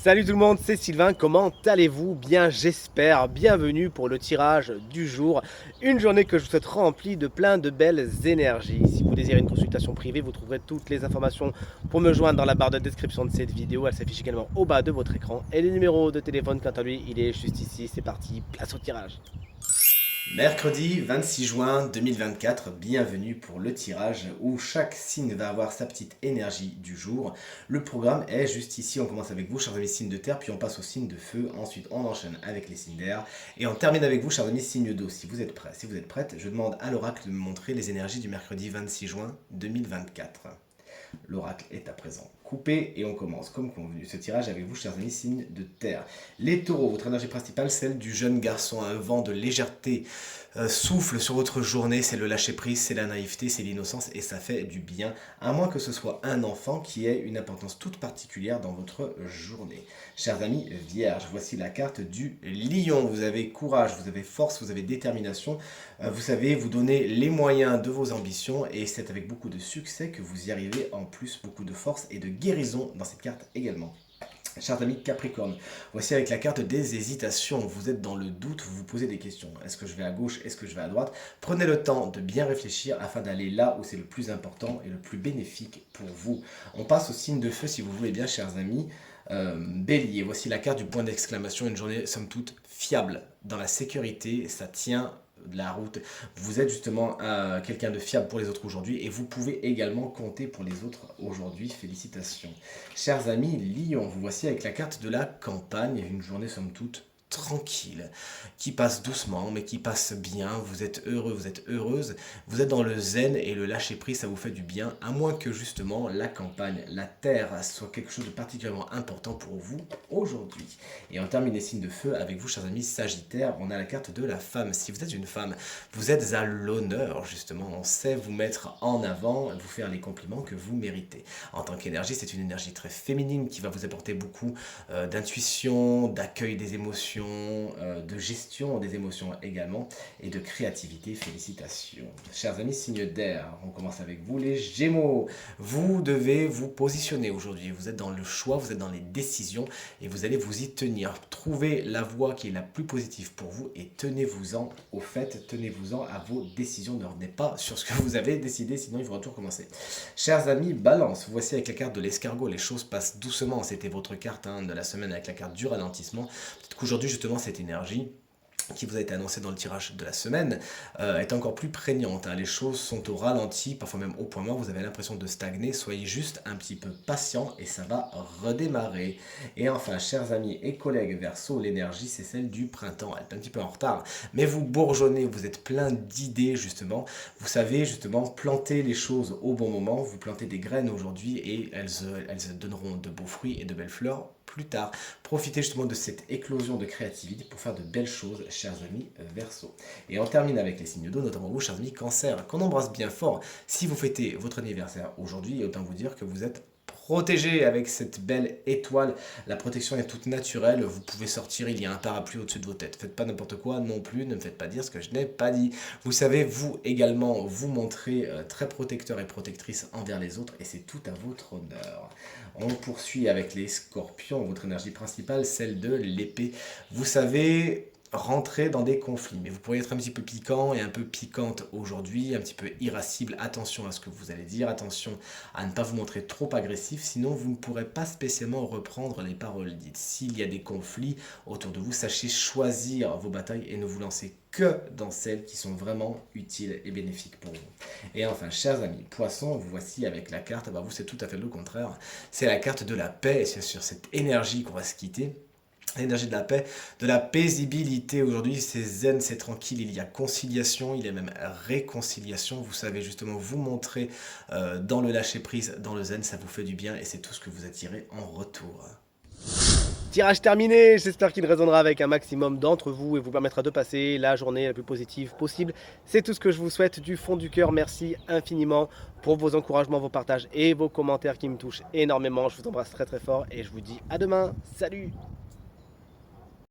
Salut tout le monde, c'est Sylvain, comment allez-vous? Bien j'espère, bienvenue pour le tirage du jour. Une journée que je vous souhaite remplie de plein de belles énergies. Si vous désirez une consultation privée, vous trouverez toutes les informations pour me joindre dans la barre de description de cette vidéo. Elle s'affiche également au bas de votre écran. Et le numéro de téléphone, quant à lui, il est juste ici. C'est parti, place au tirage. Mercredi 26 juin 2024, bienvenue pour le tirage où chaque signe va avoir sa petite énergie du jour. Le programme est juste ici, on commence avec vous chers amis signes de terre, puis on passe aux signes de feu, ensuite on enchaîne avec les signes d'air et on termine avec vous chers amis signes d'eau. Si vous êtes prêts, si vous êtes prêtes, je demande à l'oracle de me montrer les énergies du mercredi 26 juin 2024. L'oracle est à présent coupé et on commence comme convenu ce tirage avec vous chers amis signes de terre. Les taureaux, votre énergie principale, celle du jeune garçon, un vent de légèreté souffle sur votre journée, c'est le lâcher prise, c'est la naïveté, c'est l'innocence et ça fait du bien, à moins que ce soit un enfant qui ait une importance toute particulière dans votre journée. Chers amis vierges, voici la carte du lion. Vous avez courage, vous avez force, vous avez détermination, vous savez vous donner les moyens de vos ambitions et c'est avec beaucoup de succès que vous y arrivez, en plus beaucoup de force et de guérison dans cette carte également. Chers amis Capricorne, voici avec la carte des hésitations. Vous êtes dans le doute, vous vous posez des questions. Est-ce que je vais à gauche, est-ce que je vais à droite? Prenez le temps de bien réfléchir afin d'aller là où c'est le plus important et le plus bénéfique pour vous. On passe au signe de feu si vous voulez bien chers amis. Bélier, voici la carte du point d'exclamation, une journée somme toute fiable. Dans la sécurité, ça tient de la route. Vous êtes justement quelqu'un de fiable pour les autres aujourd'hui et vous pouvez également compter pour les autres aujourd'hui. Félicitations. Chers amis Lion, vous voici avec la carte de la campagne, une journée somme toute tranquille, qui passe doucement mais qui passe bien, vous êtes heureux, vous êtes heureuse, vous êtes dans le zen et le lâcher prise ça vous fait du bien, à moins que justement la campagne, la terre soit quelque chose de particulièrement important pour vous aujourd'hui. Et on termine les signes de feu avec vous chers amis Sagittaire, on a la carte de la femme. Si vous êtes une femme, vous êtes à l'honneur justement, on sait vous mettre en avant, vous faire les compliments que vous méritez. En tant qu'énergie, c'est une énergie très féminine qui va vous apporter beaucoup d'intuition, d'accueil des émotions, de gestion des émotions également et de créativité. Félicitations. Chers amis signes d'air, on commence avec vous les Gémeaux. Vous devez vous positionner aujourd'hui, vous êtes dans le choix, vous êtes dans les décisions et vous allez vous y tenir. Trouvez la voie qui est la plus positive pour vous et tenez-vous-en au fait, tenez-vous-en à vos décisions, ne revenez pas sur ce que vous avez décidé sinon il faudra tout recommencer. Chers amis Balance, voici avec la carte de l'escargot, les choses passent doucement, c'était votre carte de la semaine avec la carte du ralentissement. Peut-être qu'aujourd'hui justement cette énergie qui vous a été annoncée dans le tirage de la semaine est encore plus prégnante. Les choses sont au ralenti, parfois même au point mort, vous avez l'impression de stagner. Soyez juste un petit peu patient et ça va redémarrer. Et enfin, chers amis et collègues Verseau, l'énergie c'est celle du printemps. Elle est un petit peu en retard, mais vous bourgeonnez, vous êtes plein d'idées justement. Vous savez justement planter les choses au bon moment. Vous plantez des graines aujourd'hui et elles donneront de beaux fruits et de belles fleurs plus tard. Profitez justement de cette éclosion de créativité pour faire de belles choses, chers amis Verseau. Et on termine avec les signes d'eau, notamment vous, chers amis Cancer, qu'on embrasse bien fort. Si vous fêtez votre anniversaire aujourd'hui, autant vous dire que vous êtes protégé avec cette belle étoile. La protection est toute naturelle, vous pouvez sortir, il y a un parapluie au-dessus de vos têtes. Faites pas n'importe quoi non plus, ne me faites pas dire ce que je n'ai pas dit. Vous savez, vous également, vous montrez très protecteur et protectrice envers les autres et c'est tout à votre honneur. On poursuit avec les scorpions, votre énergie principale, celle de l'épée. Vous savez rentrer dans des conflits, mais vous pourriez être un petit peu piquant et un peu piquante aujourd'hui, un petit peu irascible. Attention à ce que vous allez dire, attention à ne pas vous montrer trop agressif, sinon vous ne pourrez pas spécialement reprendre les paroles dites. S'il y a des conflits autour de vous, sachez choisir vos batailles et ne vous lancez que dans celles qui sont vraiment utiles et bénéfiques pour vous. Et enfin, chers amis poissons, vous voici avec la carte, vous c'est tout à fait le contraire, c'est la carte de la paix et c'est sur cette énergie qu'on va se quitter. L'énergie de la paix, de la paisibilité aujourd'hui, c'est zen, c'est tranquille, il y a conciliation, il y a même réconciliation, vous savez justement vous montrer dans le lâcher prise, dans le zen, ça vous fait du bien et c'est tout ce que vous attirez en retour. Tirage terminé, j'espère qu'il résonnera avec un maximum d'entre vous et vous permettra de passer la journée la plus positive possible. C'est tout ce que je vous souhaite du fond du cœur. Merci infiniment pour vos encouragements, vos partages et vos commentaires qui me touchent énormément. Je vous embrasse très très fort et je vous dis à demain. Salut!